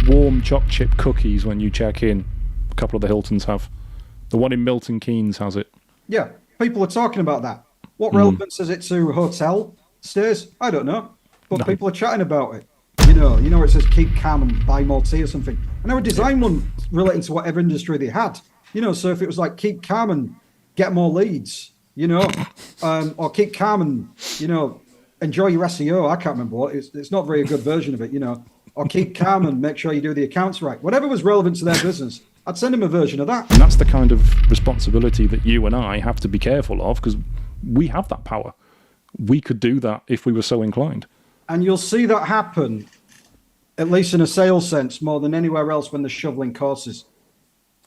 warm chocolate chip cookies when you check in. A couple of the Hiltons have. The one in Milton Keynes has it. Yeah, people are talking about that. What relevance is it to hotel stays? I don't know. But people are chatting about it. You know, it says keep calm and buy more tea or something. And I would design one relating to whatever industry they had. You know, so if it was like keep calm and get more leads, you know, or keep calm and, you know, enjoy your SEO. I can't remember what. It's not a very good version of it, you know. Or keep calm and make sure you do the accounts right. Whatever was relevant to their business, I'd send them a version of that. And that's the kind of responsibility that you and I have to be careful of, because we have that power. We could do that if we were so inclined. And you'll see that happen, at least in a sales sense, more than anywhere else when they're shoveling courses.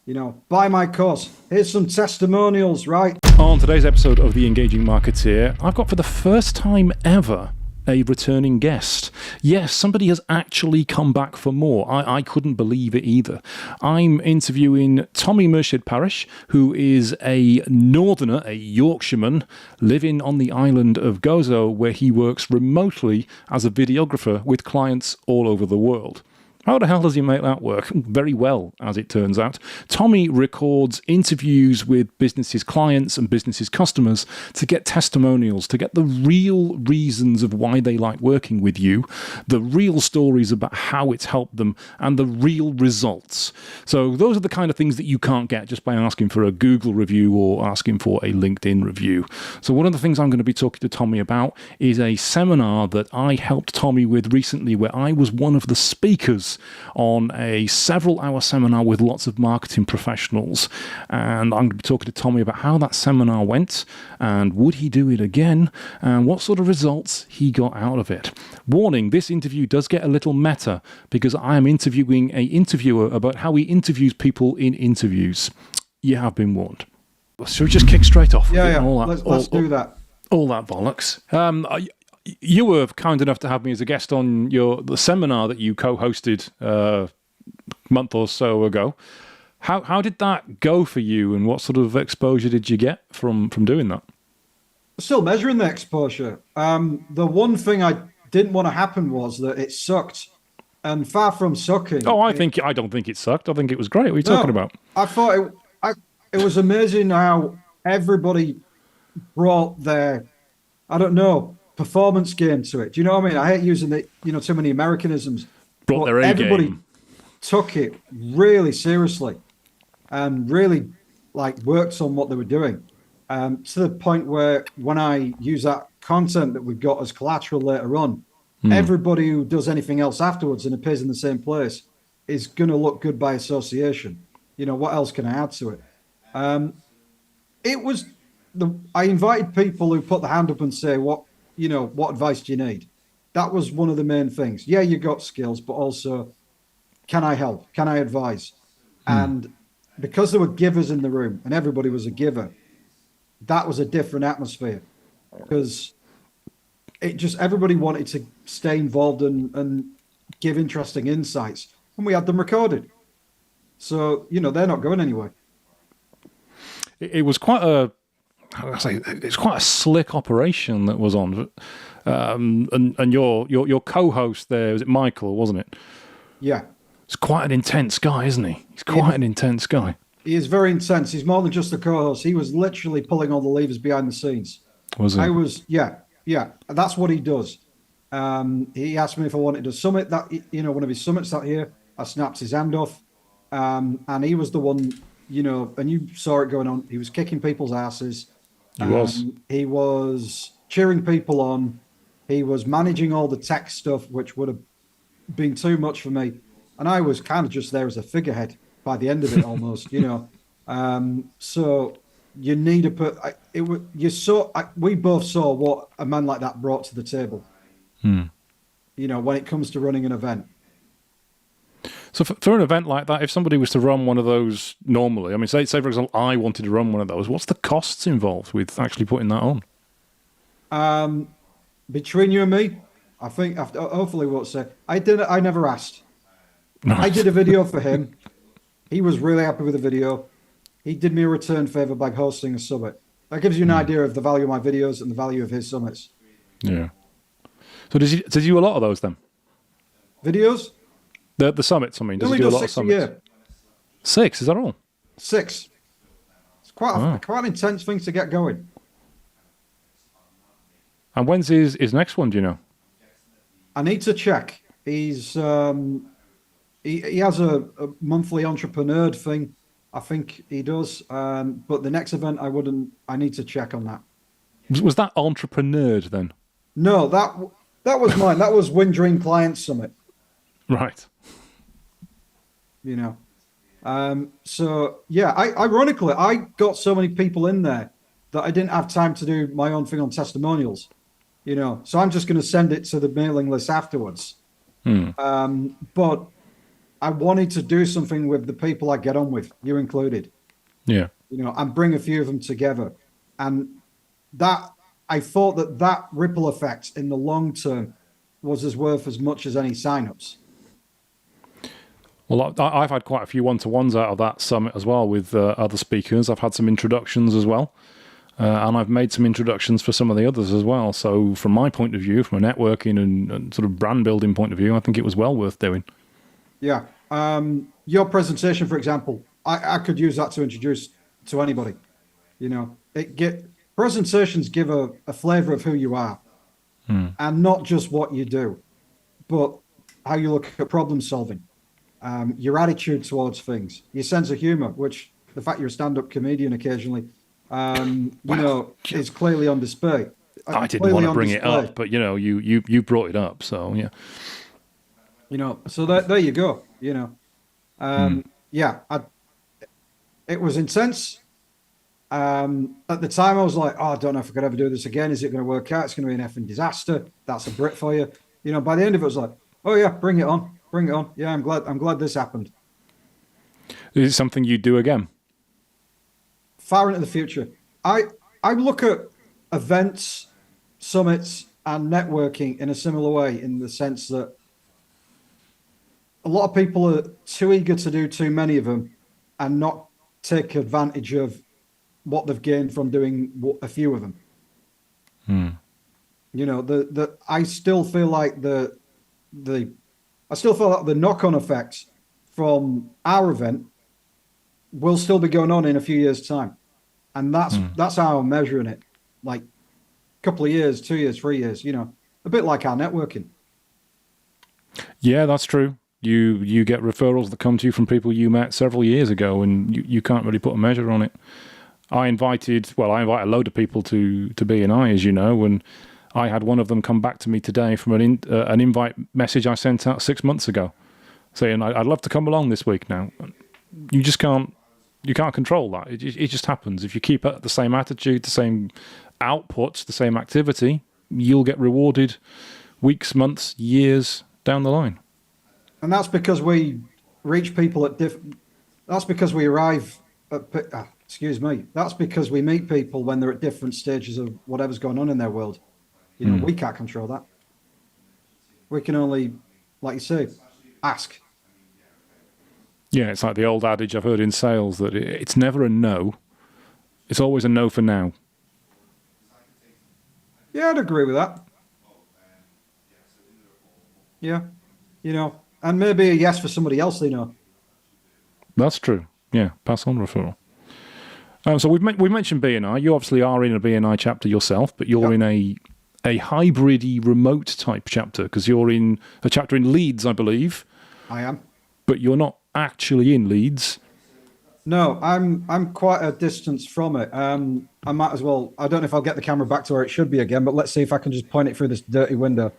You know, buy my course. Here's some testimonials, right? On today's episode of The Engaging Marketeer, I've got for the first time ever a returning guest. Yes, somebody has actually come back for more. I couldn't believe it either. I'm interviewing Tommi Murshed-Parish, who is a northerner, a Yorkshireman, living on the island of Gozo, where he works remotely as a videographer with clients all over the world. How the hell does he make that work? Very well, as it turns out. Tommi records interviews with businesses' clients and businesses' customers to get testimonials, to get the real reasons of why they like working with you, the real stories about how it's helped them, and the real results. So those are the kind of things that you can't get just by asking for a Google review or asking for a LinkedIn review. So one of the things I'm going to be talking to Tommi about is a seminar that I helped Tommi with recently, where I was one of the speakers on a several-hour seminar with lots of marketing professionals. And I'm going to be talking to Tommi about how that seminar went, and would he do it again, and what sort of results he got out of it. Warning, this interview does get a little meta, because I am interviewing an interviewer about how he interviews people in interviews. You have been warned. So we just kick straight off. Yeah. Let's do that. All that bollocks. You were kind enough to have me as a guest on the seminar that you co-hosted a month or so ago. How did that go for you, and what sort of exposure did you get from doing that? Still measuring the exposure. The one thing I didn't want to happen was that it sucked, and far from sucking. Oh, I don't think it sucked. I think it was great. What are you talking about? I thought it was amazing how everybody brought their, I don't know, performance game to it. Do you know what I mean? I hate using too many Americanisms. Brought their A game. Everybody took it really seriously and really worked on what they were doing. To the point where when I use that content that we've got as collateral later on, everybody who does anything else afterwards and appears in the same place is going to look good by association. You know, what else can I add to it? I invited people who put their hand up and say, what advice do you need? That was one of the main things. Yeah, you got skills, but also, can I help? Can I advise? And because there were givers in the room and everybody was a giver, that was a different atmosphere, because everybody wanted to stay involved and give interesting insights, and we had them recorded. So, they're not going anywhere. It was quite it's quite a slick operation that was on, and your co-host there, was it Michael, wasn't it? Yeah, he's quite an intense guy, isn't he? He's quite an intense guy. He is very intense. He's more than just a co-host. He was literally pulling all the levers behind the scenes. Was he? Yeah. That's what he does. He asked me if I wanted a summit one of his summits that year. I snapped his hand off, and he was the one. And you saw it going on. He was kicking people's asses. He was cheering people on. He was managing all the tech stuff, which would have been too much for me. And I was kind of just there as a figurehead by the end of it, almost, So you need to put we both saw what a man like that brought to the table, when it comes to running an event. So for an event like that, if somebody was to run one of those normally, I mean, say for example, I wanted to run one of those, what's the costs involved with actually putting that on? Between you and me, I think hopefully we'll say I never asked. Nice. I did a video for him. He was really happy with the video. He did me a return favor by hosting a summit. That gives you an idea of the value of my videos and the value of his summits. Yeah. So did you do a lot of those then? Videos? The summits, I mean. Does Only it do a does lot of 6 a summits? year. 6, is that all? 6. It's quite an intense thing to get going. And when's his next one, do you know? I need to check. He's he has a monthly entrepreneur thing. I think he does. But the next event, I need to check on that. Was that entrepreneur then? No, that was mine. That was Win Dream Client Summit. Right. You know. So yeah, ironically, I got so many people in there that I didn't have time to do my own thing on testimonials. You know, so I'm just going to send it to the mailing list afterwards. But I wanted to do something with the people I get on with, you included. Yeah. You know, and bring a few of them together. And that, I thought that ripple effect in the long term was as worth as much as any signups. Well, I've had quite a few one-to-ones out of that summit as well with other speakers. I've had some introductions as well. And I've made some introductions for some of the others as well. So from my point of view, from a networking and sort of brand building point of view, I think it was well worth doing. Yeah. Your presentation, for example, I could use that to introduce to anybody. You know, presentations give a flavor of who you are and not just what you do, but how you look at problem solving, your attitude towards things, your sense of humor, which the fact you're a stand-up comedian occasionally, you know, is clearly on display. I didn't want to bring it up, but you know, you brought it up, so yeah. You know, so there you go. You know, yeah, it was intense. At the time, I was like, oh, I don't know if I could ever do this again. Is it going to work out? It's going to be an effing disaster. That's a Brit for you. You know, by the end of it, I was like, oh yeah, bring it on, bring it on. Yeah, I'm glad this happened. Is it something you do again? Far into the future. I look at events, summits, and networking in a similar way, in the sense that a lot of people are too eager to do too many of them and not take advantage of what they've gained from doing a few of them. You know, I still feel like the knock-on effects from our event will still be going on in a few years' time. And that's how I'm measuring it. Like a couple of years, 2 years, 3 years, you know, a bit like our networking. Yeah, that's true. You get referrals that come to you from people you met several years ago, and you can't really put a measure on it. I invited a load of people to B&I, as you know, and I had one of them come back to me today from an invite message I sent out 6 months ago, saying, I'd love to come along this week now. You just can't control that. It just happens. If you keep up the same attitude, the same output, the same activity, you'll get rewarded weeks, months, years down the line. And that's because we reach people at that's because we arrive at, that's because we meet people when they're at different stages of whatever's going on in their world. You know, we can't control that. We can only, like you say, ask. Yeah, it's like the old adage I've heard in sales that it's never a no. It's always a no for now. Yeah, I'd agree with that. Yeah, you know, and maybe a yes for somebody else they know. That's true. Yeah, pass on referral. So we've mentioned B&I. You obviously are in a B&I chapter yourself, but you're in a hybrid-y remote type chapter, because you're in a chapter in Leeds, I believe. I am. But you're not actually in Leeds. No, I'm quite a distance from it. I might as well. I don't know if I'll get the camera back to where it should be again, but let's see if I can just point it through this dirty window.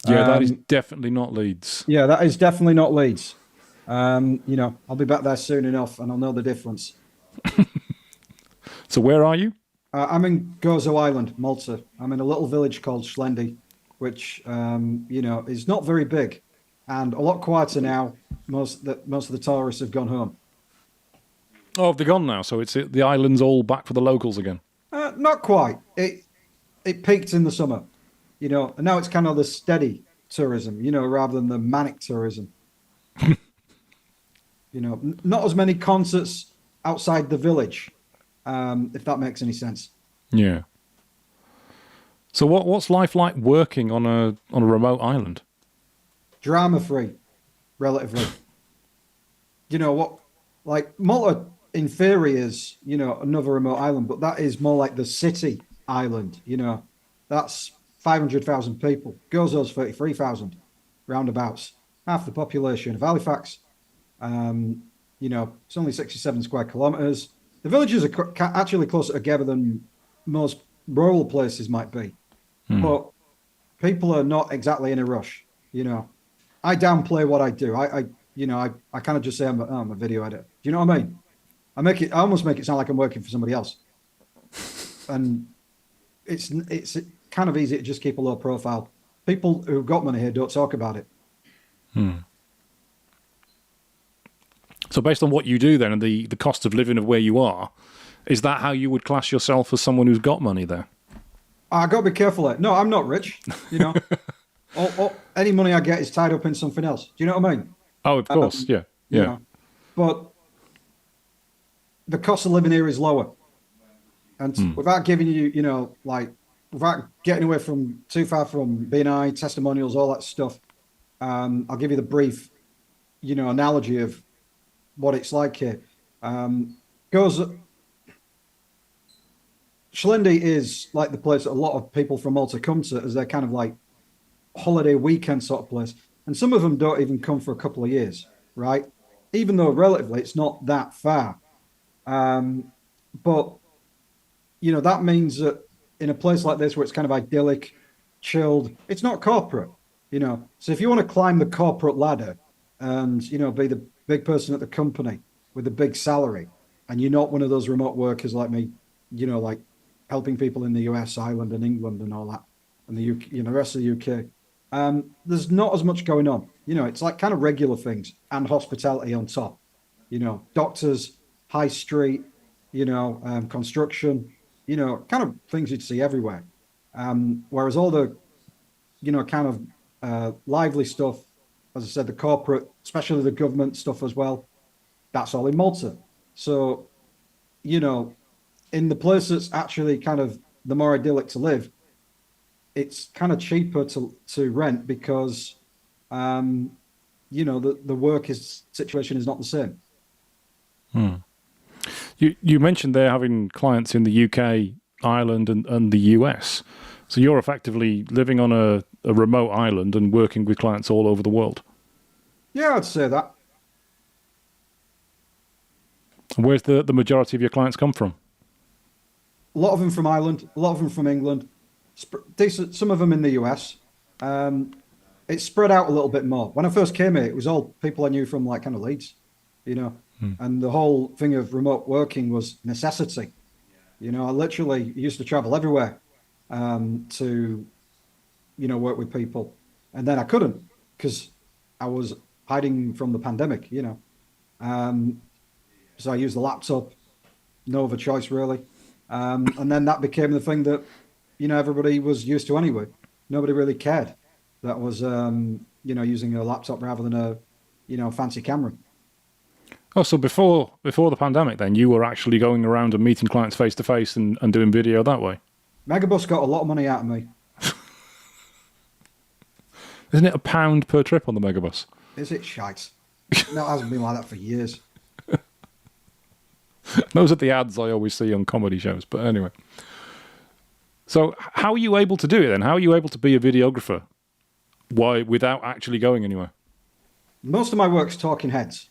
Yeah, that is definitely not Leeds. Yeah, that is definitely not Leeds. You know, I'll be back there soon enough, and I'll know the difference. So where are you? I'm in Gozo Island, Malta. I'm in a little village called Schlendi, which you know, is not very big, and a lot quieter now. Most of the tourists have gone home. Oh, have they gone now? So the island's all back for the locals again? Not quite. It peaked in the summer, you know, and now it's kind of the steady tourism, you know, rather than the manic tourism. You know, not as many concerts outside the village, if that makes any sense. Yeah. So what's life like working on a remote island? Drama free. relatively. You know what? Like Malta, in theory, is another remote island, but that is more like the city island. That's 500,000 people. Gozo's 33,000, roundabouts, half the population of Halifax. It's only 67 square kilometers. The villages are actually closer together than most rural places might be, but people are not exactly in a rush. I downplay what I do. I kind of just say I'm a video editor. Do you know what I mean? I almost make it sound like I'm working for somebody else, and it's kind of easy to just keep a low profile. People who've got money here don't talk about it. So based on what you do then and the cost of living of where you are, is that how you would class yourself as someone who's got money there? I got to be careful there. No, I'm not rich. Any money I get is tied up in something else. Do you know what I mean? Oh, of course. Yeah. But the cost of living here is lower. And without giving you, without getting away from too far from BNI, testimonials, all that stuff, I'll give you the brief, analogy of what it's like here. Shlindi is like the place that a lot of people from Malta come to as their kind of like holiday weekend sort of place. And some of them don't even come for a couple of years, right? Even though relatively it's not that far. But, that means that in a place like this where it's kind of idyllic, chilled, it's not corporate, So if you want to climb the corporate ladder and, be the big person at the company with a big salary, and you're not one of those remote workers like me, like helping people in the US, Ireland and England and all that, and the UK, the rest of the UK, there's not as much going on. It's like kind of regular things and hospitality on top, doctors, high street, construction, kind of things you'd see everywhere. Whereas all the, kind of lively stuff, as I said, the corporate, especially the government stuff as well, that's all in Malta. So, in the place that's actually kind of the more idyllic to live, it's kind of cheaper to rent because, the work situation is not the same. You mentioned there having clients in the UK, Ireland, and the US. So you're effectively living on a remote island and working with clients all over the world. Yeah, I'd say that. And where's the majority of your clients come from? A lot of them from Ireland, a lot of them from England, decent, some of them in the US. It's spread out a little bit more. When I first came here, it was all people I knew from like kind of Leeds, and the whole thing of remote working was necessity. I literally used to travel everywhere to, work with people. And then I couldn't because I was hiding from the pandemic, So I used the laptop, no other choice really. And then that became the thing that, everybody was used to anyway. Nobody really cared. That was, using a laptop rather than a, fancy camera. Oh, so before the pandemic then, you were actually going around and meeting clients face to face and doing video that way? Megabus got a lot of money out of me. Isn't it £1 per trip on the Megabus? Is it shite? No, it hasn't been like that for years. Those are the ads I always see on comedy shows. But anyway. So how are you able to do it then? How are you able to be a videographer? Why, without actually going anywhere? Most of my work's talking heads.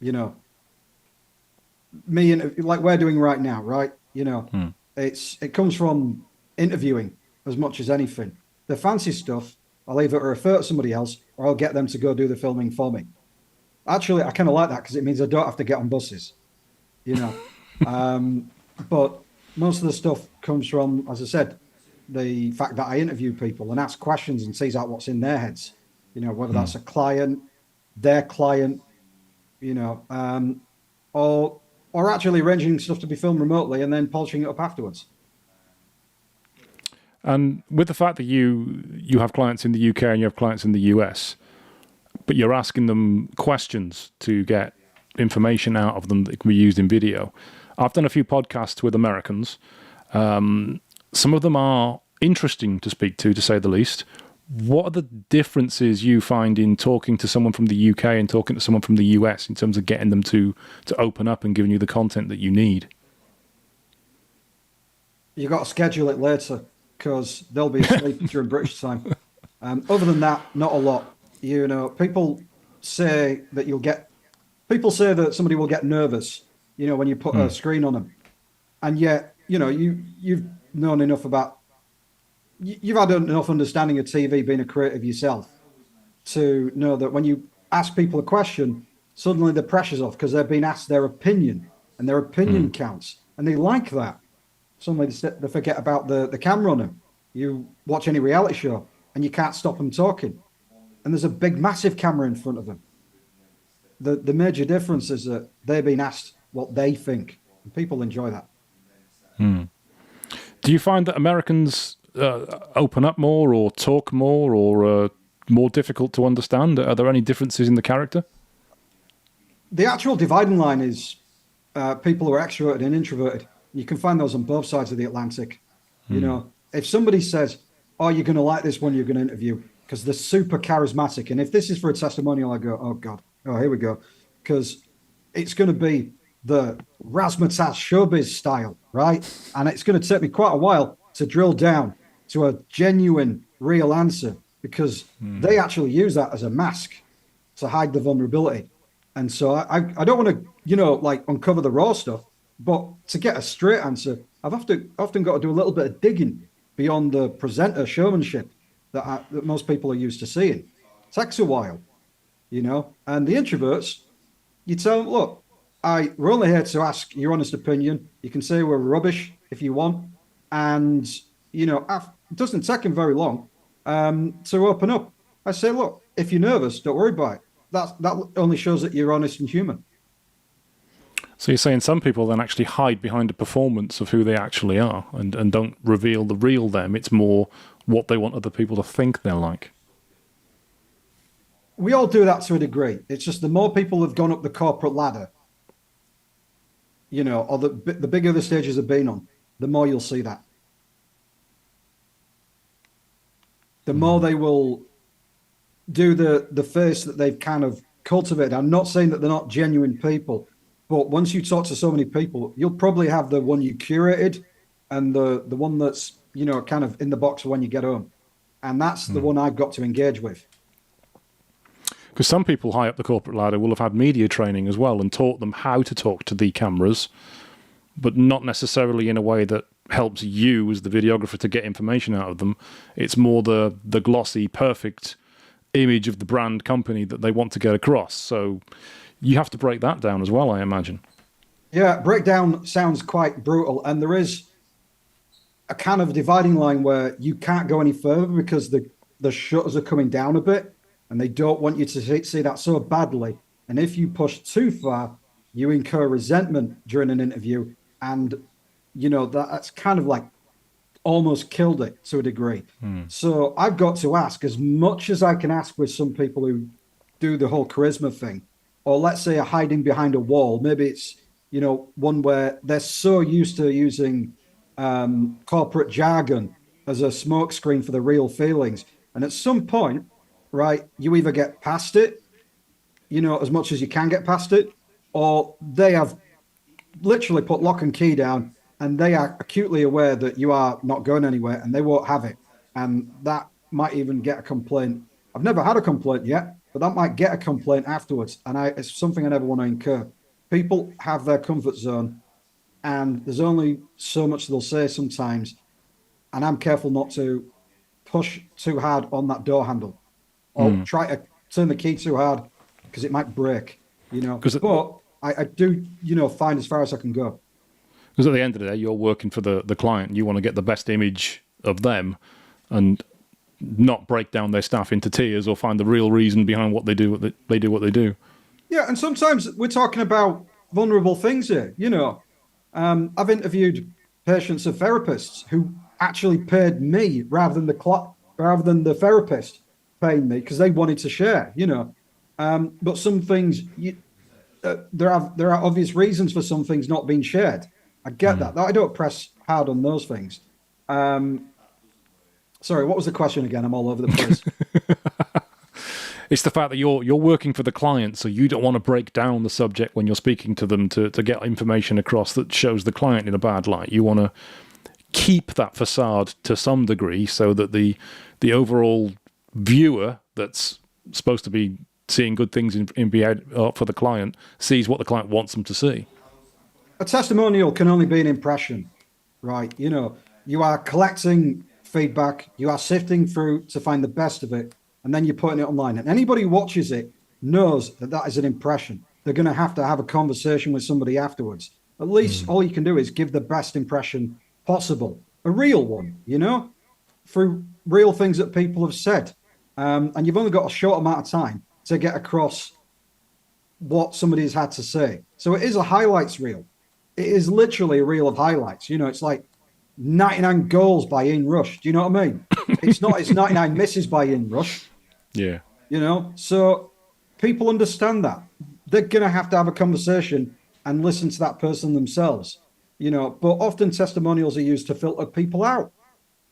Me and like we're doing right now, right? It comes from interviewing as much as anything. The fancy stuff, I'll either refer to somebody else or I'll get them to go do the filming for me. Actually, I kind of like that because it means I don't have to get on buses, But most of the stuff comes from, as I said, the fact that I interview people and ask questions and sees out what's in their heads, whether that's a client, their client, or actually arranging stuff to be filmed remotely and then polishing it up afterwards. And with the fact that you have clients in the UK and you have clients in the US, but you're asking them questions to get information out of them that can be used in video. I've done a few podcasts with Americans. Some of them are interesting to speak to say the least, What are the differences you find in talking to someone from the UK and talking to someone from the US in terms of getting them to open up and giving you the content that you need? You got to schedule it later because they'll be asleep during British time. Other than that, not a lot. You know, people say that somebody will get nervous, you know, when you put a screen on them. And yet, you know, you've known enough about, you've had enough understanding of TV, being a creative yourself, to know that when you ask people a question, suddenly the pressure's off because they're being asked their opinion, and their opinion counts, and they like that. Suddenly they forget about the camera on them. You watch any reality show, and you can't stop them talking, and there's a big, massive camera in front of them. The major difference is that they're being asked what they think, and people enjoy that. Do you find that Americans open up more or talk more or more difficult to understand? Are there any differences in the character? The actual dividing line is people who are extroverted and introverted. You can find those on both sides of the Atlantic. You know, if somebody says, oh, you're going to like this one you're going to interview because they're super charismatic. And if this is for a testimonial, I go, oh, God, oh, here we go. Because it's going to be the razzmatazz showbiz style, right? And it's going to take me quite a while to drill down to a genuine, real answer because they actually use that as a mask to hide the vulnerability. And so I don't want to, you know, like uncover the raw stuff, but to get a straight answer, I've often got to do a little bit of digging beyond the presenter showmanship that most people are used to seeing. It takes a while, you know. And the introverts, you tell them, look, we're only here to ask your honest opinion. You can say we're rubbish if you want. And, you know, it doesn't take them very long to open up. I say, look, if you're nervous, don't worry about it. That only shows that you're honest and human. So you're saying some people then actually hide behind a performance of who they actually are and don't reveal the real them. It's more what they want other people to think they're like. We all do that to a degree. It's just the more people have gone up the corporate ladder, you know, or the bigger the stages have been on, the more you'll see that. The more they will do the face that they've kind of cultivated. I'm not saying that they're not genuine people, but once you talk to so many people, you'll probably have the one you curated and the one that's, you know, kind of in the box for when you get home. And that's the one I've got to engage with. Because some people high up the corporate ladder will have had media training as well and taught them how to talk to the cameras, but not necessarily in a way that helps you as the videographer to get information out of them. It's more the glossy, perfect image of the brand company that they want to get across. So you have to break that down as well, I imagine. Yeah, breakdown sounds quite brutal. And there is a kind of dividing line where you can't go any further because the shutters are coming down a bit and they don't want you to see that so badly. And if you push too far, you incur resentment during an interview. And, you know, that's kind of like almost killed it to a degree. So I've got to ask as much as I can ask with some people who do the whole charisma thing, or let's say are hiding behind a wall. Maybe it's, you know, one where they're so used to using corporate jargon as a smokescreen for the real feelings. And at some point, right, you either get past it, you know, as much as you can get past it, or they have literally put lock and key down and they are acutely aware that you are not going anywhere and they won't have it. And that might even get a complaint. I've never had a complaint yet, but that might get a complaint afterwards. And it's something I never want to incur. People have their comfort zone and there's only so much they'll say sometimes. And I'm careful not to push too hard on that door handle or try to turn the key too hard because it might break, you know. But I do, you know, find as far as I can go. Because at the end of the day, you're working for the client. You want to get the best image of them and not break down their staff into tears or find the real reason behind what they do, what they do. Yeah, and sometimes we're talking about vulnerable things here. You know, I've interviewed patients of therapists who actually paid me rather than the therapist paying me because they wanted to share. You know, but some things there are obvious reasons for some things not being shared. I get that. I don't press hard on those things. Sorry, what was the question again? I'm all over the place. It's the fact that you're working for the client, so you don't want to break down the subject when you're speaking to them to get information across that shows the client in a bad light. You want to keep that facade to some degree so that the overall viewer that's supposed to be seeing good things for the client sees what the client wants them to see. A testimonial can only be an impression, right? You know, you are collecting feedback, you are sifting through to find the best of it, and then you're putting it online. And anybody who watches it knows that that is an impression. They're going to have a conversation with somebody afterwards. At least all you can do is give the best impression possible, a real one, you know, through real things that people have said. And you've only got a short amount of time to get across what somebody's had to say. So it is a highlights reel. It is literally a reel of highlights. You know, it's like 99 goals by Ian Rush. Do you know what I mean? It's 99 misses by Ian Rush. Yeah. You know, so people understand that. They're going to have a conversation and listen to that person themselves. You know, but often testimonials are used to filter people out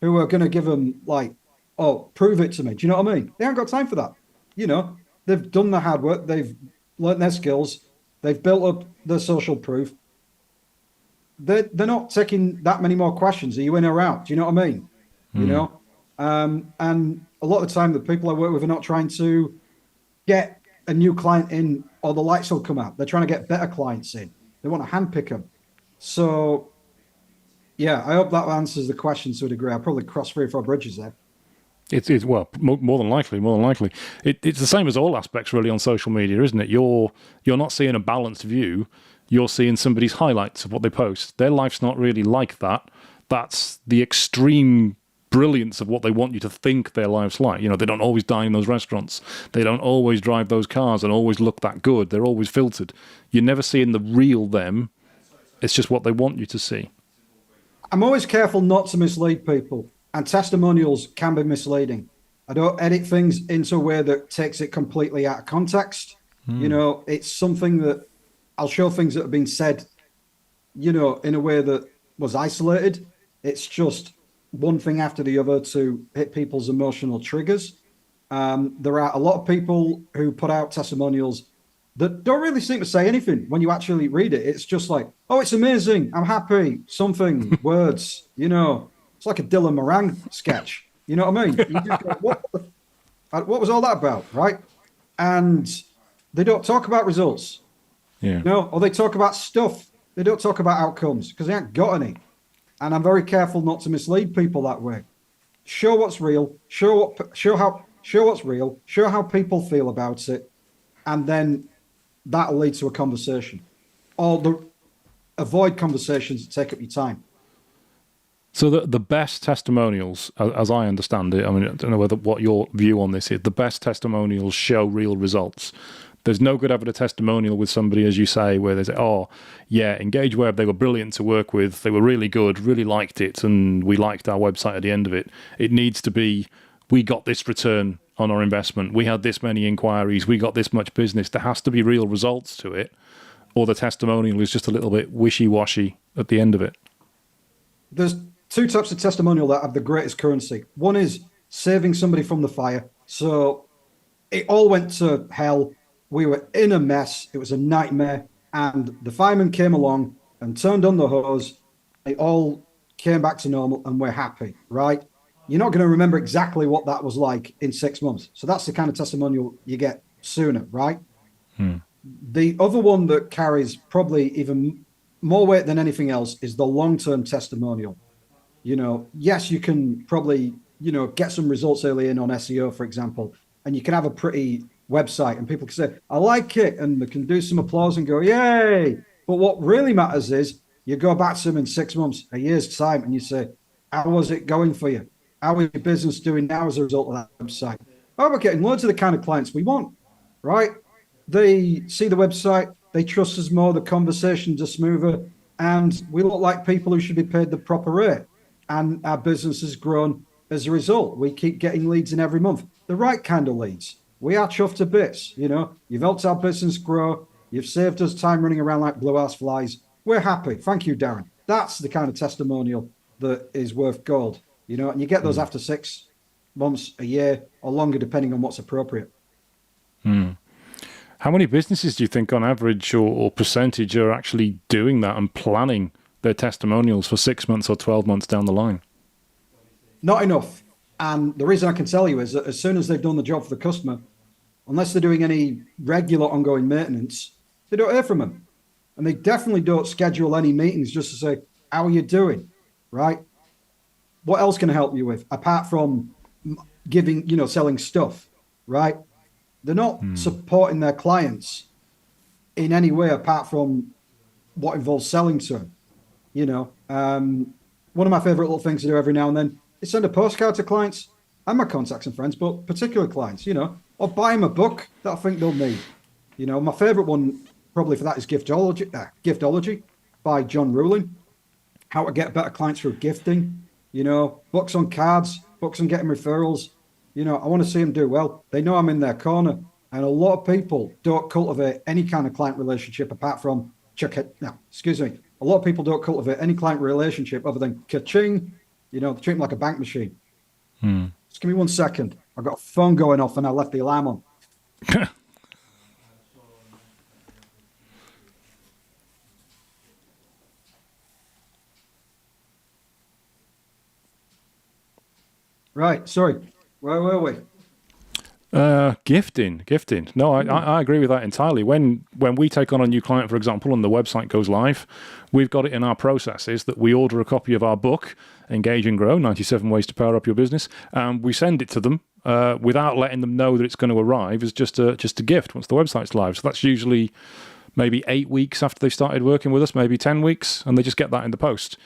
who are going to give them like, oh, prove it to me. Do you know what I mean? They haven't got time for that. You know, they've done the hard work. They've learned their skills. They've built up their social proof. They're not taking that many more questions. Are you in or out? Do you know what I mean? You know, and a lot of the time the people I work with are not trying to get a new client in or the lights will come out. They're trying to get better clients in. They want to handpick them. So, yeah, I hope that answers the question to a degree. I probably crossed 3 or 4 bridges there. It's well, more than likely. It's the same as all aspects really on social media, isn't it? You're not seeing a balanced view. You're seeing somebody's highlights of what they post. Their life's not really like that. That's the extreme brilliance of what they want you to think their life's like. You know, they don't always dine in those restaurants. They don't always drive those cars and always look that good. They're always filtered. You're never seeing the real them. It's just what they want you to see. I'm always careful not to mislead people, and testimonials can be misleading. I don't edit things into a way that takes it completely out of context. You know, it's something that I'll show things that have been said, you know, in a way that was isolated. It's just one thing after the other to hit people's emotional triggers. There are a lot of people who put out testimonials that don't really seem to say anything when you actually read it. It's just like, oh, it's amazing. I'm happy. Something, words, you know. It's like a Dylan Moran sketch. You know what I mean? You just go, what was all that about, right? And they don't talk about results. Yeah. No, or they talk about stuff. They don't talk about outcomes because they ain't got any. And I'm very careful not to mislead people that way. Show what's real. Show what's real. Show how people feel about it, and then that'll lead to a conversation. Or avoid conversations that take up your time. So the best testimonials, as I understand it, I mean, I don't know what your view on this is. The best testimonials show real results. There's no good having a testimonial with somebody, as you say, where they say, oh, yeah, Engage Web, they were brilliant to work with. They were really good, really liked it, and we liked our website at the end of it. It needs to be, we got this return on our investment. We had this many inquiries. We got this much business. There has to be real results to it, or the testimonial is just a little bit wishy-washy at the end of it. There's 2 types of testimonial that have the greatest currency. One is saving somebody from the fire. So it all went to hell. We were in a mess. It was a nightmare. And the fireman came along and turned on the hose. It all came back to normal and we're happy, right? You're not going to remember exactly what that was like in 6 months. So that's the kind of testimonial you get sooner, right? The other one that carries probably even more weight than anything else is the long-term testimonial. You know, yes, you can probably, you know, get some results early in on SEO, for example, and you can have a pretty website and people can say, I like it, and they can do some applause and go, yay. But what really matters is you go back to them in 6 months, a year's time, and you say, how was it going for you? How is your business doing now as a result of that website? Oh, we're getting loads of the kind of clients we want, right? They see the website, they trust us more, the conversations are smoother, and we look like people who should be paid the proper rate. And our business has grown as a result. We keep getting leads in every month, the right kind of leads. We are chuffed to bits. You know, you've helped our business grow. You've saved us time running around like blue-ass flies. We're happy. Thank you, Darren. That's the kind of testimonial that is worth gold. and you get those after 6 months, a year, or longer, depending on what's appropriate. How many businesses do you think on average or percentage are actually doing that and planning their testimonials for 6 months or 12 months down the line? Not enough. And the reason I can tell you is that as soon as they've done the job for the customer, unless they're doing any regular ongoing maintenance, they don't hear from them. And they definitely don't schedule any meetings just to say, how are you doing? Right? What else can I help you with? Apart from giving, selling stuff, right? They're not supporting their clients in any way apart from what involves selling to them. One of my favorite little things to do every now and then is send a postcard to clients and my contacts and friends, but particular clients, or buy them a book that I think they'll need. My favorite one probably for that is Giftology by John Ruling. How to get better clients through gifting, books on cards, books on getting referrals. I want to see them do well. They know I'm in their corner. And a lot of people don't cultivate any kind of client relationship apart from a lot of people don't cultivate any client relationship other than ka-ching, they treat them like a bank machine. Just give me 1 second. I've got a phone going off and I left the alarm on. Right, sorry. Where were we? Gifting. No, I agree with that entirely. When we take on a new client, for example, and the website goes live, we've got it in our processes that we order a copy of our book, Engage and Grow, 97 Ways to Power Up Your Business, and we send it to them without letting them know that it's going to arrive as just a gift once the website's live. So that's usually maybe 8 weeks after they started working with us, maybe 10 weeks, and they just get that in the post.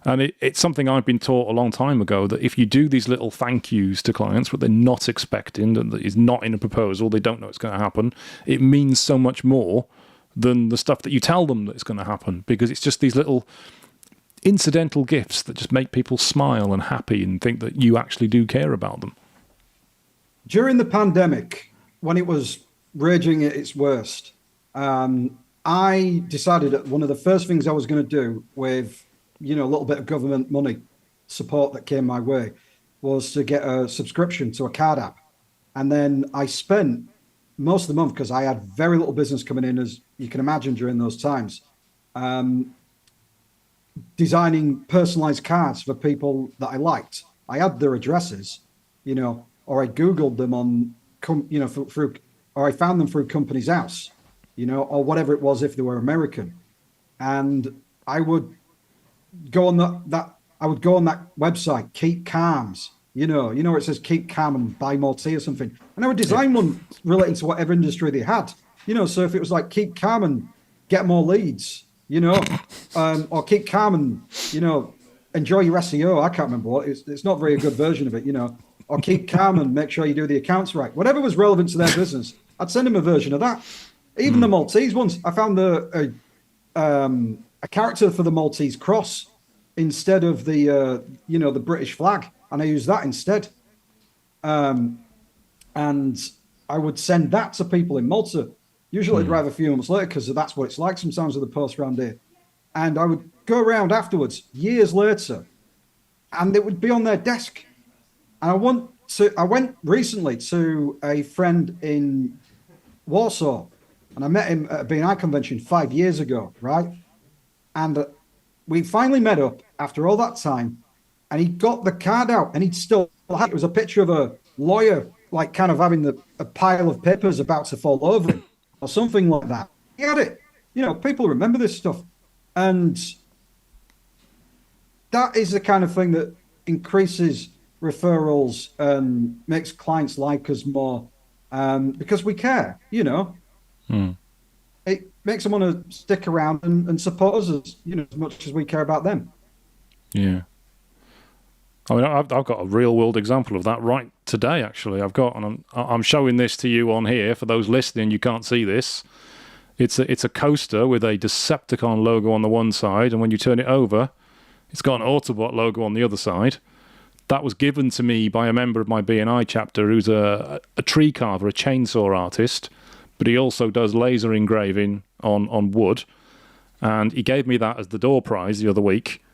And it's something I've been taught a long time ago, that if you do these little thank yous to clients, what they're not expecting, and that is not in a proposal, they don't know it's going to happen, it means so much more than the stuff that you tell them that it's going to happen, because it's just these little incidental gifts that just make people smile and happy and think that you actually do care about them. During the pandemic, when it was raging at its worst, I decided that one of the first things I was going to do with a little bit of government money support that came my way was to get a subscription to a card app. And then I spent most of the month, because I had very little business coming in, as you can imagine, during those times, designing personalized cards for people that I liked. I had their addresses, or I Googled them on, through, or I found them through Company's House, or whatever it was if they were American. And I would go on that website, Keep Calms, where it says keep calm and buy more tea or something. And I would design one relating to whatever industry they had, so if it was like keep calm and get more leads, or keep calm and, enjoy your SEO. I can't remember what it's not very a good version of it, or keep calm and make sure you do the accounts right. Whatever was relevant to their business, I'd send them a version of that. Even the Maltese ones, I found a character for the Maltese cross instead of the the British flag, and I used that instead. And I would send that to people in Malta. Usually I'd arrive a few months later, because that's what it's like sometimes with the post around here. And I would go around afterwards, years later, and it would be on their desk. And I went recently to a friend in Warsaw, and I met him at a B&I convention 5 years ago, right? And we finally met up after all that time, and he got the card out, and he'd still had it. It was a picture of a lawyer, like kind of having a pile of papers about to fall over him, or something like that. He had it. People remember this stuff. And that is the kind of thing that increases referrals and makes clients like us more, because we care, It makes them want to stick around and support us as much as we care about them. Yeah. I mean, I've got a real world example of that right today, actually. And I'm showing this to you on here. For those listening, you can't see this. It's a coaster with a Decepticon logo on the one side, and when you turn it over, it's got an Autobot logo on the other side. That was given to me by a member of my B&I chapter who's a tree carver, a chainsaw artist, but he also does laser engraving on wood. And he gave me that as the door prize the other week.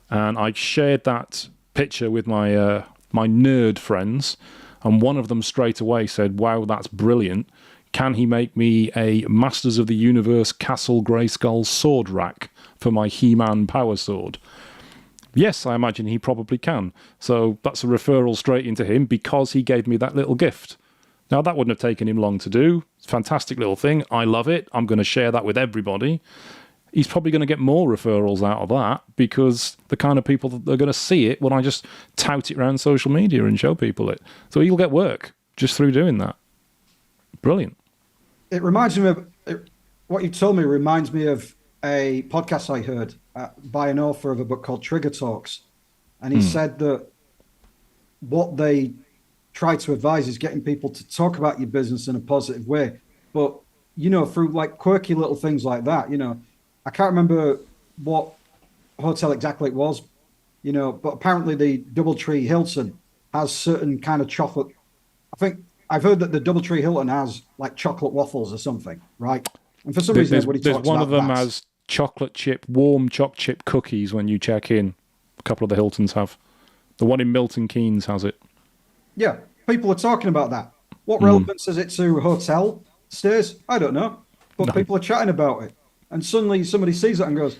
And I shared that picture with my my nerd friends, and one of them straight away said, "Wow, that's brilliant. Can he make me a Masters of the Universe Castle Grayskull sword rack for my He-Man power sword?" Yes, I imagine he probably can. So that's a referral straight into him because he gave me that little gift. Now, that wouldn't have taken him long to do. It's a fantastic little thing. I love it. I'm going to share that with everybody. He's probably going to get more referrals out of that because the kind of people that are going to see it when I just tout it around social media and show people it. So he'll get work just through doing that. Brilliant. It reminds me of what you told me. Reminds me of a podcast I heard by an author of a book called Trigger Talks, and he said that what they try to advise is getting people to talk about your business in a positive way, but through like quirky little things like that. I can't remember what hotel exactly it was, but apparently the Doubletree Hilton has certain kind of chocolate. I think I've heard that the Doubletree Hilton has like chocolate waffles or something, right? And for some reason, everybody talks one about of them that. has warm chocolate chip cookies when you check in. A couple of the Hiltons have. The one in Milton Keynes has it. Yeah, people are talking about that. What relevance is it to hotel stays? I don't know, but people are chatting about it. And suddenly somebody sees it and goes,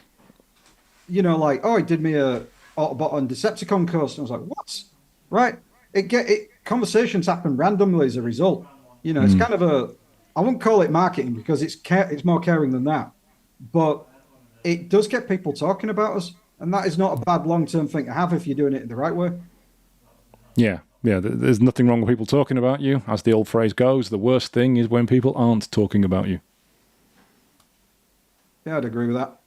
like, "Oh, he did me a Autobot on Decepticon course." And I was like, "What?" Right? Conversations happen randomly as a result. It's kind of I wouldn't call it marketing because it's more caring than that, but it does get people talking about us, and that is not a bad long-term thing to have if you're doing it in the right way. Yeah. There's nothing wrong with people talking about you. As the old phrase goes, the worst thing is when people aren't talking about you. Yeah, I'd agree with that.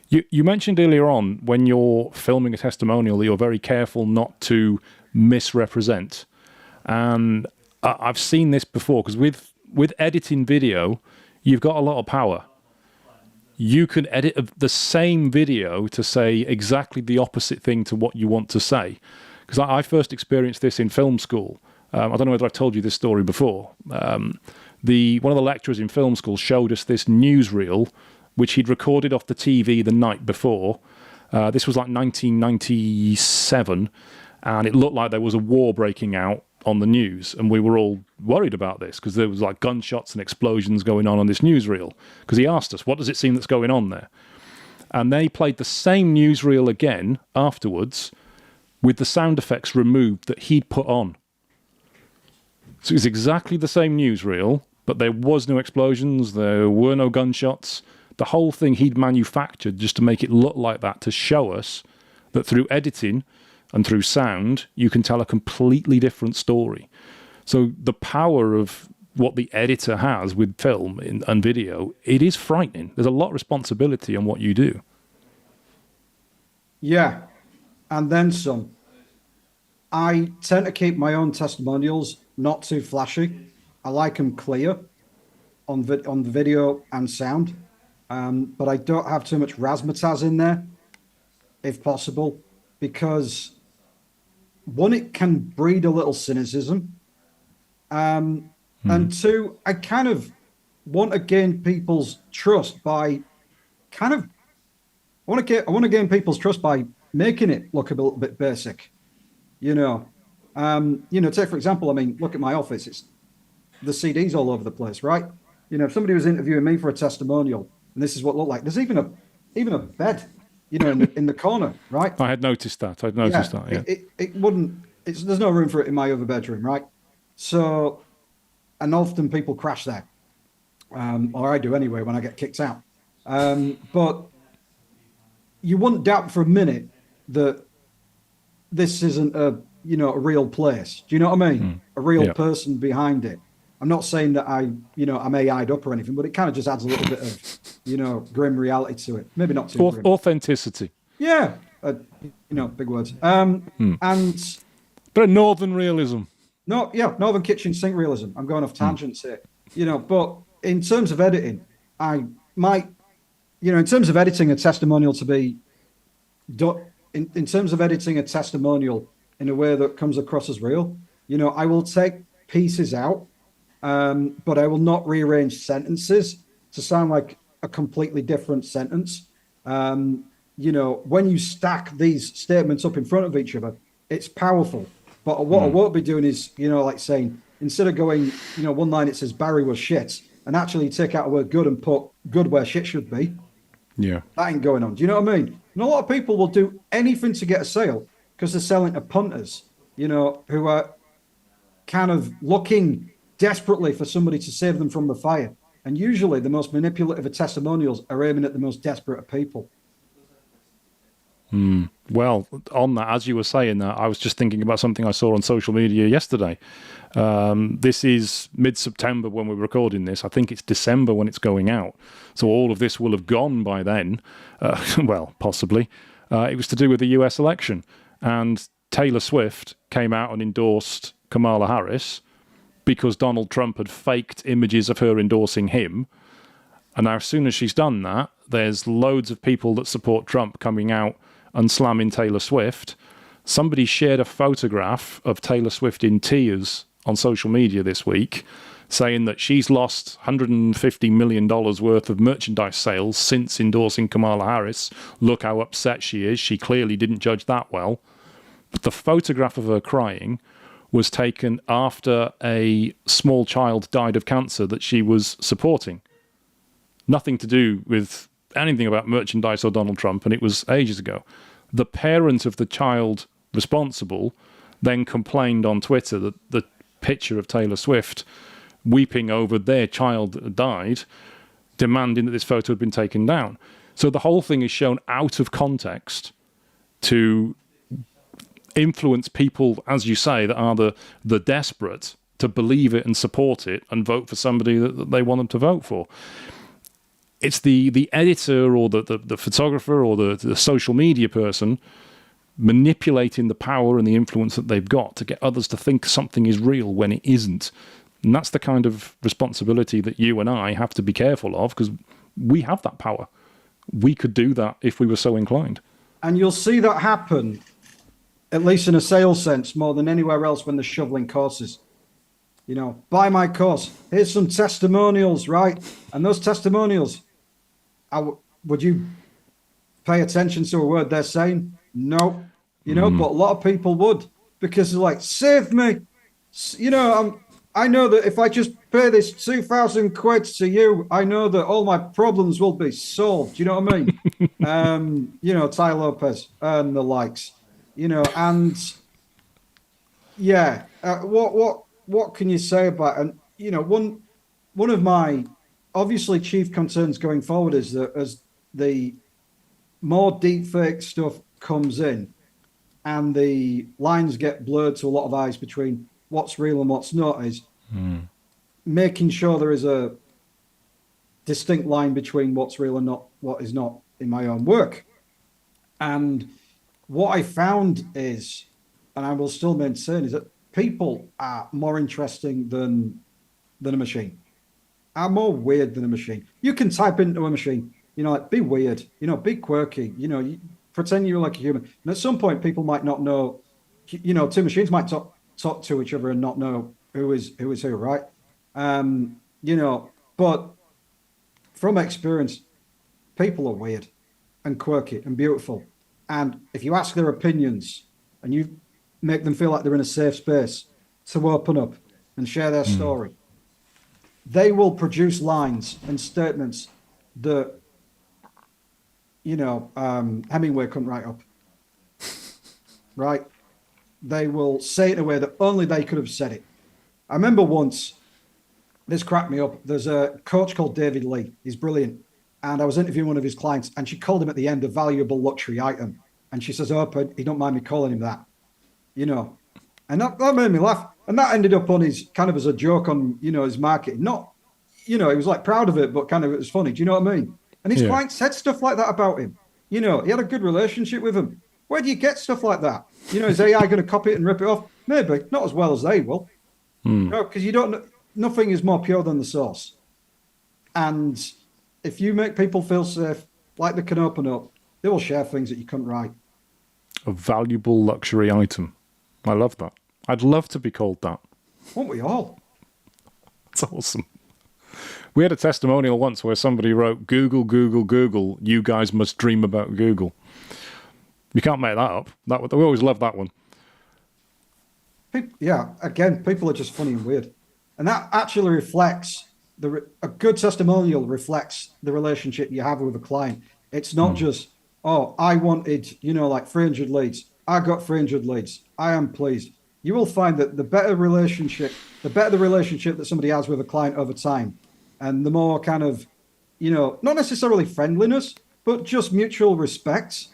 You mentioned earlier on when you're filming a testimonial that you're very careful not to misrepresent. And I've seen this before because with editing video, you've got a lot of power. You can edit the same video to say exactly the opposite thing to what you want to say. Because I first experienced this in film school. I don't know whether I've told you this story before. One of the lecturers in film school showed us this newsreel, which he'd recorded off the TV the night before. This was like 1997, and it looked like there was a war breaking out on the news, and we were all worried about this because there was like gunshots and explosions going on this newsreel. Because he asked us, "What does it seem that's going on there?" And they played the same newsreel again afterwards, with the sound effects removed that he'd put on. So it was exactly the same newsreel, but there was no explosions, there were no gunshots. The whole thing he'd manufactured just to make it look like that, to show us that through editing and through sound, you can tell a completely different story. So the power of what the editor has with film and video, it is frightening. There's a lot of responsibility on what you do. Yeah, and then some. I tend to keep my own testimonials not too flashy. I like them clear on the video and sound, but I don't have too much razzmatazz in there, if possible, because one, it can breed a little cynicism, and two, I kind of want to gain people's trust by I want to gain people's trust by making it look a little bit basic. Take for example, look at my office. It's the CDs all over the place, right? If somebody was interviewing me for a testimonial, and this is what it looked like, there's even a bed, in the corner, right? I had noticed that. Yeah. It wouldn't. There's no room for it in my other bedroom, right? So, and often people crash there, or I do anyway when I get kicked out. But you wouldn't doubt for a minute that this isn't a real place. Do you know what I mean? A real person behind it. I'm not saying that I'm AI'd up or anything, but it kind of just adds a little bit of, grim reality to it. Maybe not too grim. Authenticity. Yeah. Big words. And but northern realism. No, yeah, northern kitchen sink realism. I'm going off tangents here. But in terms of editing, I might, in terms of editing a testimonial to be in terms of editing a testimonial in a way that comes across as real, I will take pieces out, but I will not rearrange sentences to sound like a completely different sentence. when you stack these statements up in front of each other, it's powerful. But what I won't be doing is, like saying, instead of going, one line it says Barry was shit, and actually take out a word good and put good where shit should be. Yeah. That ain't going on. Do you know what I mean? And a lot of people will do anything to get a sale because they're selling to punters, who are kind of looking desperately for somebody to save them from the fire. And usually the most manipulative of testimonials are aiming at the most desperate of people. Well, on that, as you were saying that, I was just thinking about something I saw on social media yesterday. This is mid-September when we're recording this. I think it's December when it's going out. So all of this will have gone by then. Well, possibly. It was to do with the US election. And Taylor Swift came out and endorsed Kamala Harris because Donald Trump had faked images of her endorsing him. And now as soon as she's done that, there's loads of people that support Trump coming out and slamming Taylor Swift. Somebody shared a photograph of Taylor Swift in tears on social media this week, saying that she's lost $150 million worth of merchandise sales since endorsing Kamala Harris. Look how upset she is. She clearly didn't judge that well. But the photograph of her crying was taken after a small child died of cancer that she was supporting. Nothing to do with anything about merchandise or Donald Trump, and it was ages ago. The parent of the child responsible then complained on Twitter that the picture of Taylor Swift weeping over their child that died, demanding that this photo had been taken down. So the whole thing is shown out of context to influence people, as you say, that are the desperate to believe it and support it and vote for somebody that they want them to vote for. It's the editor or the photographer or the social media person manipulating the power and the influence that they've got to get others to think something is real when it isn't. And that's the kind of responsibility that you and I have to be careful of, because we have that power. We could do that if we were so inclined. And you'll see that happen, at least in a sales sense, more than anywhere else when they're shoveling courses. Buy my course. Here's some testimonials, right? And those testimonials, would you pay attention to a word they're saying? No. But a lot of people would, because they're like, save me. I know that if I just pay this 2,000 quid to you, I know that all my problems will be solved. You know what I mean? Ty Lopez and the likes, and yeah, what can you say about it? And, one of my obviously chief concerns going forward is that as the more deepfake stuff comes in and the lines get blurred to a lot of eyes between what's real and what's not, is making sure there is a distinct line between what's real and not what is not in my own work. And what I found is, and I will still maintain, is that people are more interesting than a machine. Are more weird than a machine. You can type into a machine, like be weird, be quirky, you pretend you're like a human. And at some point, people might not know, two machines might talk to each other and not know who is who, right? But from experience, people are weird and quirky and beautiful. And if you ask their opinions and you make them feel like they're in a safe space to open up and share their story, they will produce lines and statements that, Hemingway couldn't write up. Right? They will say it in a way that only they could have said it. I remember once, this cracked me up. There's a coach called David Lee. He's brilliant. And I was interviewing one of his clients, and she called him at the end a valuable luxury item. And she says, oh, but he don't mind me calling him that. And that made me laugh. And that ended up on his kind of as a joke on, his marketing. Not, he was like proud of it, but kind of it was funny. Do you know what I mean? And his clients said stuff like that about him. He had a good relationship with him. Where do you get stuff like that? Is AI going to copy it and rip it off? Maybe, not as well as they will. No, because nothing is more pure than the source. And if you make people feel safe, like they can open up, they will share things that you couldn't write. A valuable luxury item. I love that. I'd love to be called that. Won't we all? That's awesome. We had a testimonial once where somebody wrote, Google, Google, Google, you guys must dream about Google. You can't make that up. We always love that one. Yeah, again, people are just funny and weird. And that actually reflects, a good testimonial reflects the relationship you have with a client. It's not just, oh, I wanted, like 300 leads. I got 300 leads. I am pleased. You will find that the better the relationship that somebody has with a client over time, and the more kind of, not necessarily friendliness, but just mutual respect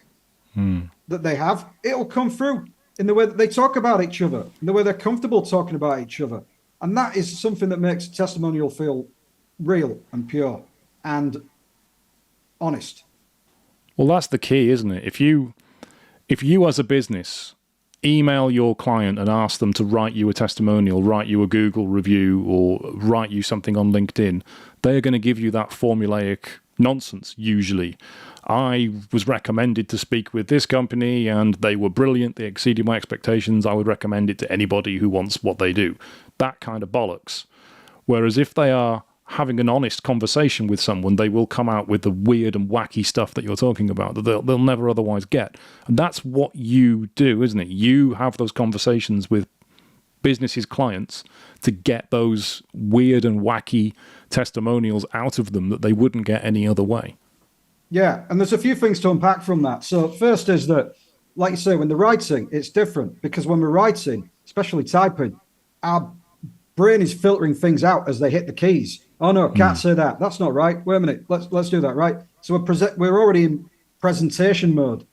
that they have, it'll come through in the way that they talk about each other, in the way they're comfortable talking about each other. And that is something that makes a testimonial feel real and pure and honest. Well, that's the key, isn't it? If you as a business email your client and ask them to write you a testimonial, write you a Google review, or write you something on LinkedIn, they're going to give you that formulaic nonsense, usually. I was recommended to speak with this company and they were brilliant. They exceeded my expectations. I would recommend it to anybody who wants what they do. That kind of bollocks. Whereas if they are having an honest conversation with someone, they will come out with the weird and wacky stuff that you're talking about that they'll never otherwise get. And that's what you do, isn't it? You have those conversations with businesses' clients to get those weird and wacky testimonials out of them that they wouldn't get any other way. Yeah, and there's a few things to unpack from that. So first is that, like you say, when they're writing, it's different because when we're writing, especially typing, our brain is filtering things out as they hit the keys. Oh no, can't say that. That's not right. Wait a minute. Let's do that, right? So we're already in presentation mode,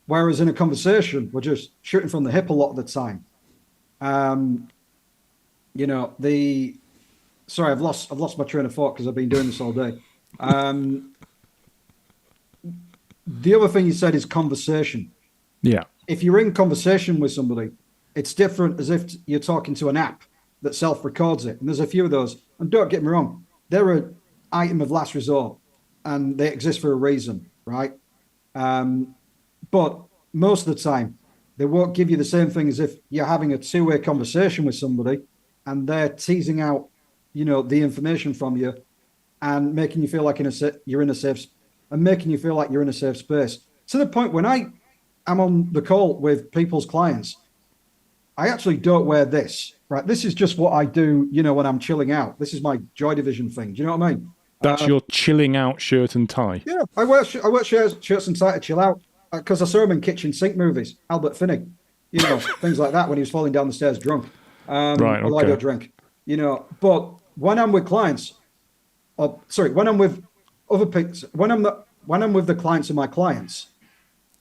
whereas in a conversation, we're just shooting from the hip a lot of the time. Sorry, I've lost my train of thought because I've been doing this all day. The other thing you said is conversation. Yeah. If you're in conversation with somebody, it's different as if you're talking to an app that self-records it. And there's a few of those. And don't get me wrong, they're an item of last resort and they exist for a reason, right? But most of the time, they won't give you the same thing as if you're having a two-way conversation with somebody and they're teasing out, the information from you and making you feel like you're in a safe space. To the point when I am on the call with people's clients, I actually don't wear this, right? This is just what I do, when I'm chilling out. This is my Joy Division thing. Do you know what I mean? That's your chilling out shirt and tie. Yeah, I wear shirts and tie to chill out because I saw him in kitchen sink movies. Albert Finney, things like that when he was falling down the stairs drunk. Right, okay. I don't drink, But when I'm with clients, when I'm with other people, when I'm with the clients of my clients,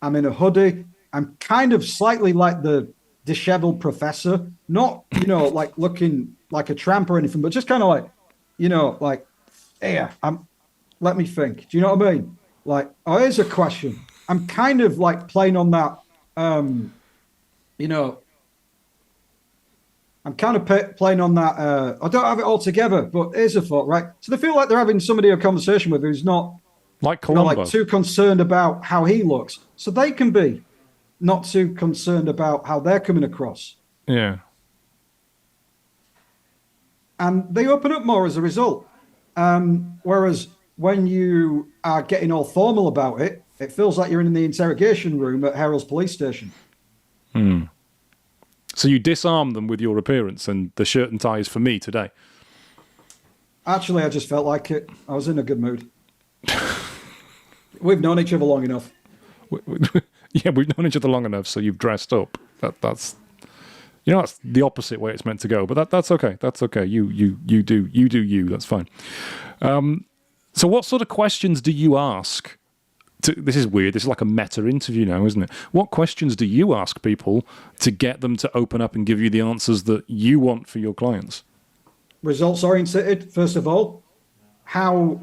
I'm in a hoodie. I'm kind of slightly like the disheveled professor, not like looking like a tramp or anything, but just kind of like here, let me think. Do you know what I mean? Like, oh, here's a question. I'm kind of like playing on that, I'm kind of playing on that. I don't have it all together, but here's a thought, right? So they feel like they're having somebody a conversation with who's not like Columbo, too concerned about how he looks, so they can be not too concerned about how they're coming across. Yeah. And they open up more as a result. Whereas when you are getting all formal about it, it feels like you're in the interrogation room at Harold's police station. So you disarm them with your appearance, and the shirt and tie is for me today. Actually, I just felt like it. I was in a good mood. We've known each other long enough. Yeah, we've known each other long enough, so you've dressed up. That's that's the opposite way it's meant to go. But that's okay. That's okay. You do you. That's fine. So what sort of questions do you ask? This is weird. This is like a meta interview now, isn't it? What questions do you ask people to get them to open up and give you the answers that you want for your clients? Results oriented, first of all. How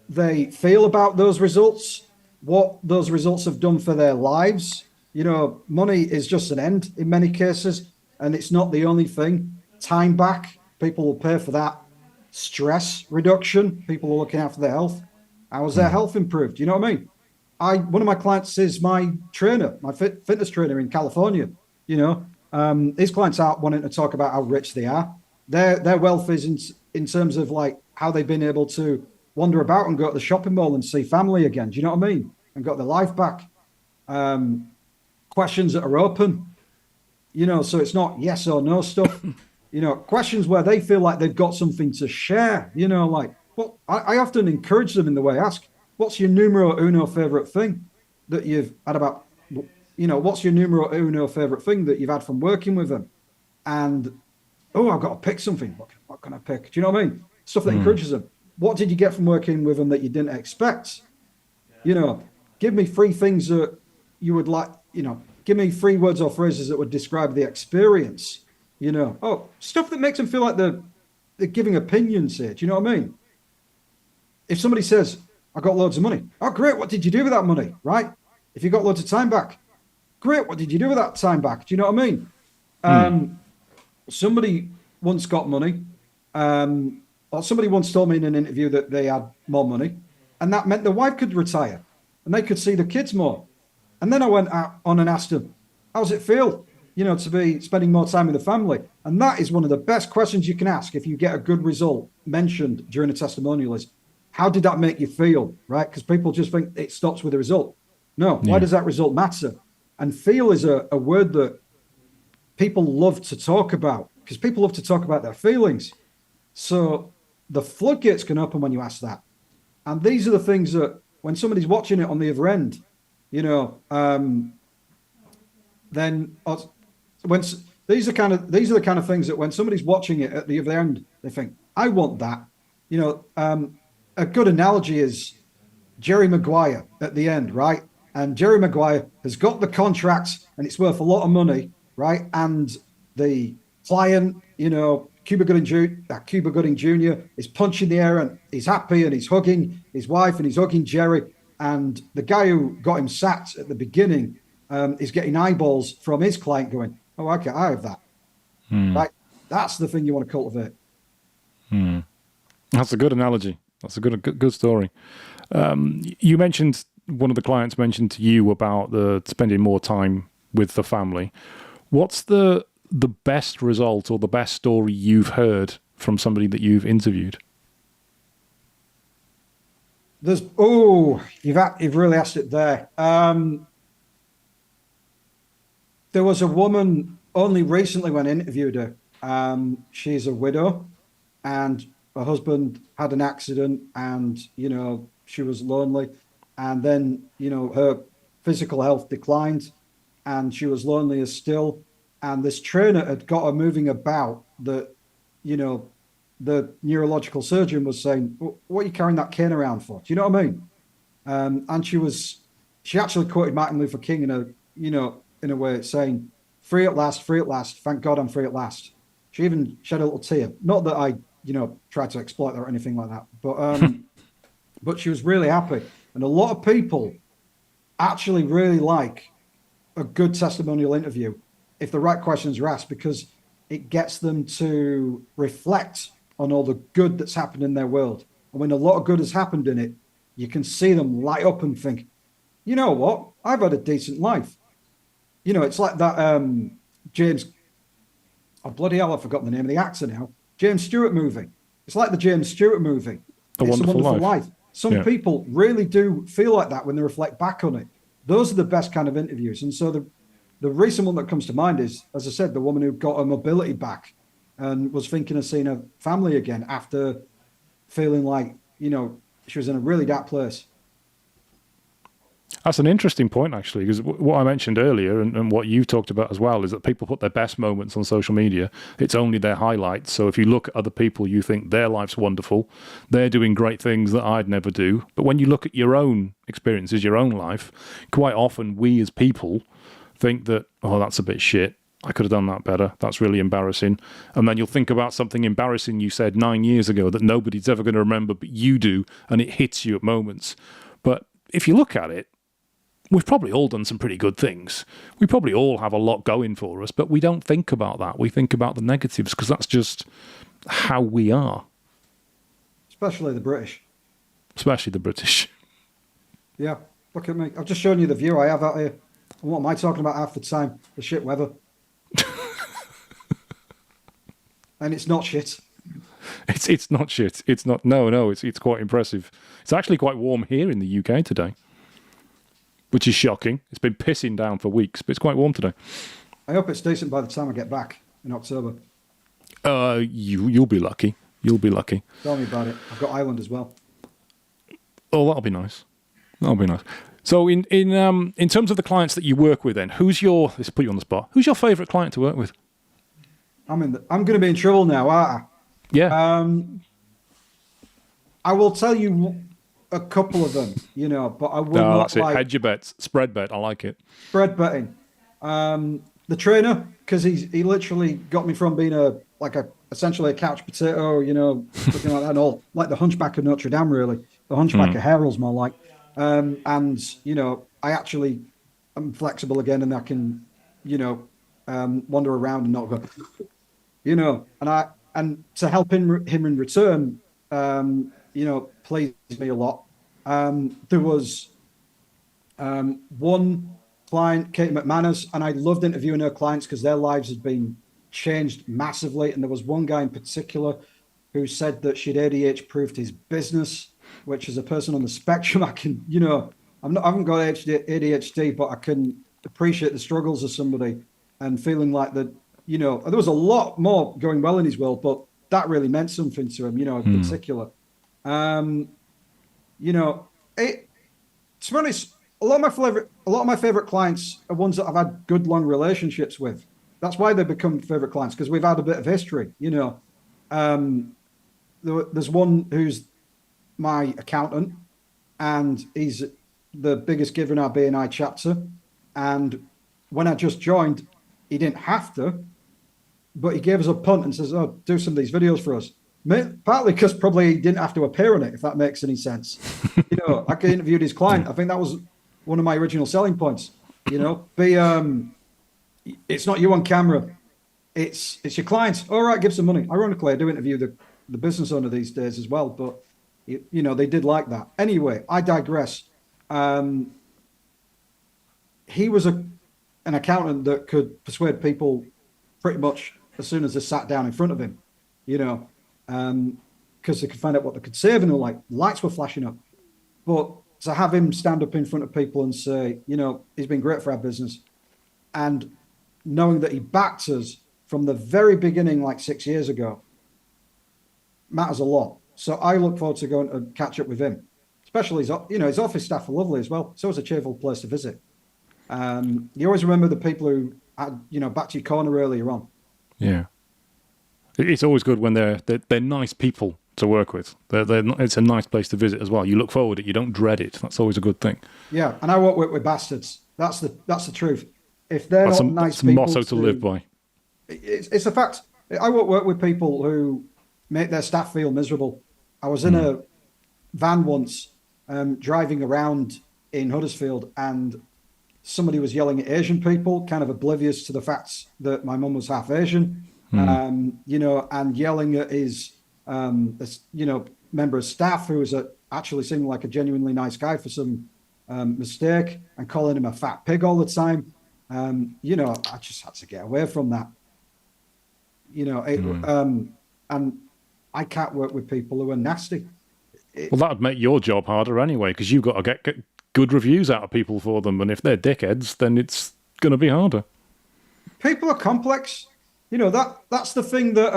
they feel about those results, what those results have done for their lives. Money is just an end in many cases, and it's not the only thing. Time back, people will pay for that. Stress reduction, people are looking after their health. How has their health improved? You know what I mean? One of my clients is my trainer, my fitness trainer in California. His clients aren't wanting to talk about how rich they are. Their wealth is in terms of like how they've been able to wander about and go to the shopping mall and see family again. Do you know what I mean? And got their life back. questions that are open, so it's not yes or no stuff, questions where they feel like they've got something to share, like, well, I often encourage them in the way I ask, what's your numero uno favorite thing that you've had about, what's your numero uno favorite thing that you've had from working with them? And, I've got to pick something. What can I pick? Do you know what I mean? Stuff that encourages them. What did you get from working with them that you didn't expect? Give me 3 things that you would like, give me 3 words or phrases that would describe the experience, stuff that makes them feel like they're giving opinions here. Do you know what I mean? If somebody says, I got loads of money. Oh, great. What did you do with that money? Right? If you got loads of time back, great. What did you do with that time back? Do you know what I mean? Somebody once got money, or somebody once told me in an interview that they had more money, and that meant the wife could retire and they could see the kids more. And then I went out on and asked them, how does it feel, to be spending more time with the family? And that is one of the best questions you can ask if you get a good result mentioned during a testimonial is, how did that make you feel, right? Because people just think it stops with the result. No, why does that result matter? And feel is a word that people love to talk about, because people love to talk about their feelings. So the floodgates can open when you ask that. And these are the things that when somebody's watching it on the other end, then when these are the kind of things that when somebody's watching it at the other end, they think, I want that. A good analogy is Jerry Maguire at the end, right? And Jerry Maguire has got the contract and it's worth a lot of money, right? And the client, Cuba Gooding Jr. is punching the air and he's happy and he's hugging his wife and he's hugging Jerry. And the guy who got him sacked at the beginning is getting eyeballs from his client going, oh, okay, I have that. Right? That's the thing you want to cultivate. That's a good analogy. That's a good story. You mentioned, one of the clients mentioned to you about the spending more time with the family. What's the best result or the best story you've heard from somebody that you've interviewed? You've really asked it there. There was a woman only recently when I interviewed her. She's a widow and her husband had an accident and, she was lonely. And then, her physical health declined and she was lonelier still. And this trainer had got her moving about that, the neurological surgeon was saying, what are you carrying that cane around for? Do you know what I mean? And she actually quoted Martin Luther King in a way saying, free at last, thank God I'm free at last. She even shed a little tear. Not that I, tried to exploit her or anything like that, but she was really happy. And a lot of people actually really like a good testimonial interview if the right questions are asked, because it gets them to reflect on all the good that's happened in their world. And when a lot of good has happened in it, you can see them light up and think, you know what? I've had a decent life. It's like that James, oh bloody hell, I've forgotten the name of the actor now. James Stewart movie. It's like the James Stewart movie. It's a Wonderful Life. Some people really do feel like that when they reflect back on it. Those are the best kind of interviews. And so the recent one that comes to mind is, as I said, the woman who got her mobility back and was thinking of seeing her family again after feeling like, she was in a really dark place. That's an interesting point, actually, because what I mentioned earlier and what you've talked about as well is that people put their best moments on social media. It's only their highlights. So if you look at other people, you think their life's wonderful. They're doing great things that I'd never do. But when you look at your own experiences, your own life, quite often we as people think that, oh, that's a bit shit. I could have done that better. That's really embarrassing. And then you'll think about something embarrassing you said 9 years ago that nobody's ever going to remember, but you do, and it hits you at moments. But if you look at it, we've probably all done some pretty good things. We probably all have a lot going for us, but we don't think about that. We think about the negatives because that's just how we are. Especially the British. Especially the British. Yeah, look at me. I've just shown you the view I have out here. And what am I talking about half the time? The shit weather. And it's not shit. It's not shit. It's not. No. It's quite impressive. It's actually quite warm here in the UK today. which is shocking. It's been pissing down for weeks, but it's quite warm today. I hope it's decent by the time I get back in October. You'll be lucky. You'll be lucky. Tell me about it. I've got Ireland as well. Oh, that'll be nice. That'll be nice. So in terms of the clients that you work with, then let's put you on the spot. Who's your favourite client to work with? I'm going to be in trouble now, aren't I? Yeah. I will tell you a couple of them, but I will not. That's it. Hedge your bets. Spread bet. I like it. Spread betting. The trainer, because he literally got me from being essentially a couch potato, something like that, and all like the Hunchback of Notre Dame, really. The Hunchback of Harold's more like. And I actually am flexible again, and I can, wander around and not go, and to help him in return, pleased me a lot. There was one client, Katie McManus, and I loved interviewing her clients because their lives had been changed massively. And there was one guy in particular who said that she'd ADHD-proofed his business, which as a person on the spectrum, I can, I haven't got ADHD, but I can appreciate the struggles of somebody and feeling like that, there was a lot more going well in his world, but that really meant something to him, in particular. To be honest, a lot of my favorite clients are ones that I've had good long relationships with. That's why they become favorite clients, because we've had a bit of history. There's one who's my accountant, and he's the biggest giver in our BNI chapter. And when I just joined, he didn't have to, but he gave us a punt and says, "Oh, do some of these videos for us." Partly because probably he didn't have to appear on it, if that makes any sense. I interviewed his client. I think that was one of my original selling points. It's not you on camera, it's your clients. All right, give some money. Ironically, I do interview the business owner these days as well, but they did like that. Anyway, I digress. He was an accountant that could persuade people pretty much as soon as they sat down in front of him, because they could find out what they could save, and lights were flashing up. But to have him stand up in front of people and say, he's been great for our business, and knowing that he backed us from the very beginning, like 6 years ago, matters a lot. So I look forward to going to catch up with him. Especially his office staff are lovely as well. So it's a cheerful place to visit. You always remember the people who had, backed your corner earlier on. Yeah. It's always good when they're nice people to work with. It's a nice place to visit as well. You look forward to it. You don't dread it. That's always a good thing. Yeah, and I won't work with bastards. That's the truth. If they're not nice people, that's a motto to live by. It's a fact. I won't work with people who make their staff feel miserable. I was in a van once, driving around in Huddersfield, and somebody was yelling at Asian people, kind of oblivious to the fact that my mum was half Asian, and yelling at his, member of staff who was actually seeming like a genuinely nice guy for some mistake, and calling him a fat pig all the time. I just had to get away from that. And I can't work with people who are nasty. Well, that would make your job harder anyway, because you've got to get good reviews out of people for them, and if they're dickheads, then it's going to be harder. People are complex. That's the thing that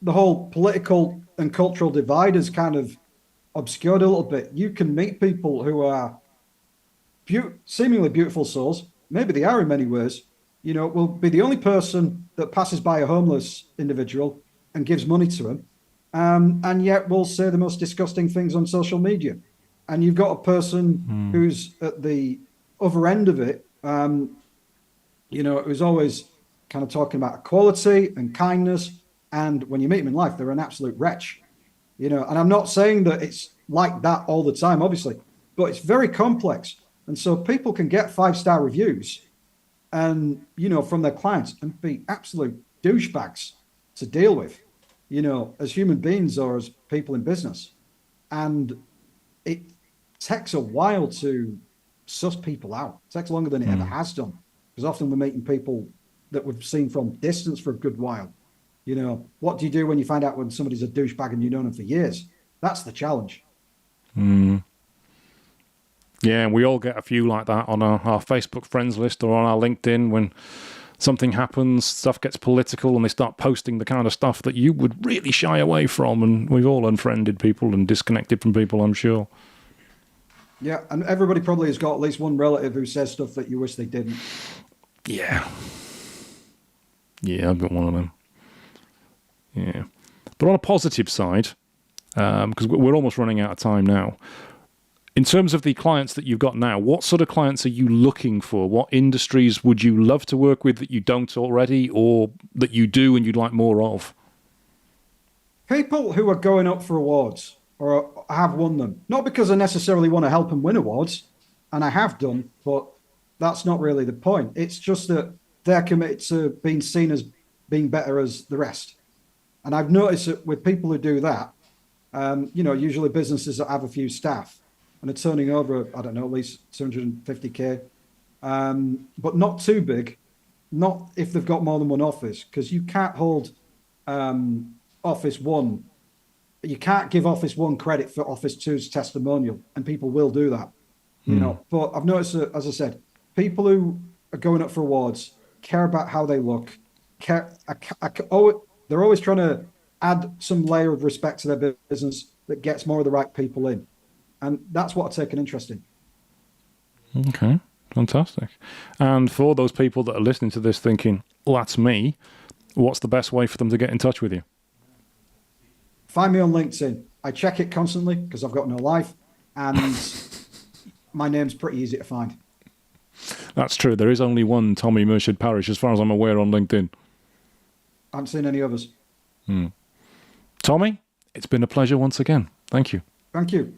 the whole political and cultural divide has kind of obscured a little bit. You can meet people who are seemingly beautiful souls. Maybe they are in many ways. Will be the only person that passes by a homeless individual and gives money to him, and yet will say the most disgusting things on social media. And you've got a person who's at the other end of it, who's always kind of talking about equality and kindness. And when you meet them in life, they're an absolute wretch. And I'm not saying that it's like that all the time, obviously, but it's very complex. And so people can get 5-star reviews and, from their clients, and be absolute douchebags to deal with, as human beings or as people in business. And it takes a while to suss people out. It takes longer than it ever has done, because often we're meeting people that we've seen from distance for a good while. What do you do when you find out when somebody's a douchebag and you've known them for years? That's the challenge. Yeah, and we all get a few like that on our Facebook friends list or on our LinkedIn when something happens, stuff gets political, and they start posting the kind of stuff that you would really shy away from, and we've all unfriended people and disconnected from people, I'm sure. Yeah, and everybody probably has got at least one relative who says stuff that you wish they didn't. Yeah. Yeah, I've got one of them. Yeah. But on a positive side, because we're almost running out of time now, in terms of the clients that you've got now, what sort of clients are you looking for? What industries would you love to work with that you don't already, or that you do and you'd like more of? People who are going up for awards or have won them, not because I necessarily want to help them win awards, and I have done, but that's not really the point. It's just that they're committed to being seen as being better as the rest. And I've noticed that with people who do that, usually businesses that have a few staff and are turning over, I don't know, at least 250K, but not too big, not if they've got more than one office, because you can't hold Office 1. You can't give Office 1 credit for Office 2's testimonial, and people will do that, But I've noticed that, as I said, people who are going up for awards care about how they look. They're always trying to add some layer of respect to their business that gets more of the right people in. And that's what I take an interest in. Okay, fantastic. And for those people that are listening to this thinking, well, that's me, what's the best way for them to get in touch with you? Find me on LinkedIn. I check it constantly because I've got no life, and my name's pretty easy to find. That's true. There is only one Tommi Murshed-Parish, as far as I'm aware, on LinkedIn. I haven't seen any others. Tommy, it's been a pleasure once again. Thank you. Thank you.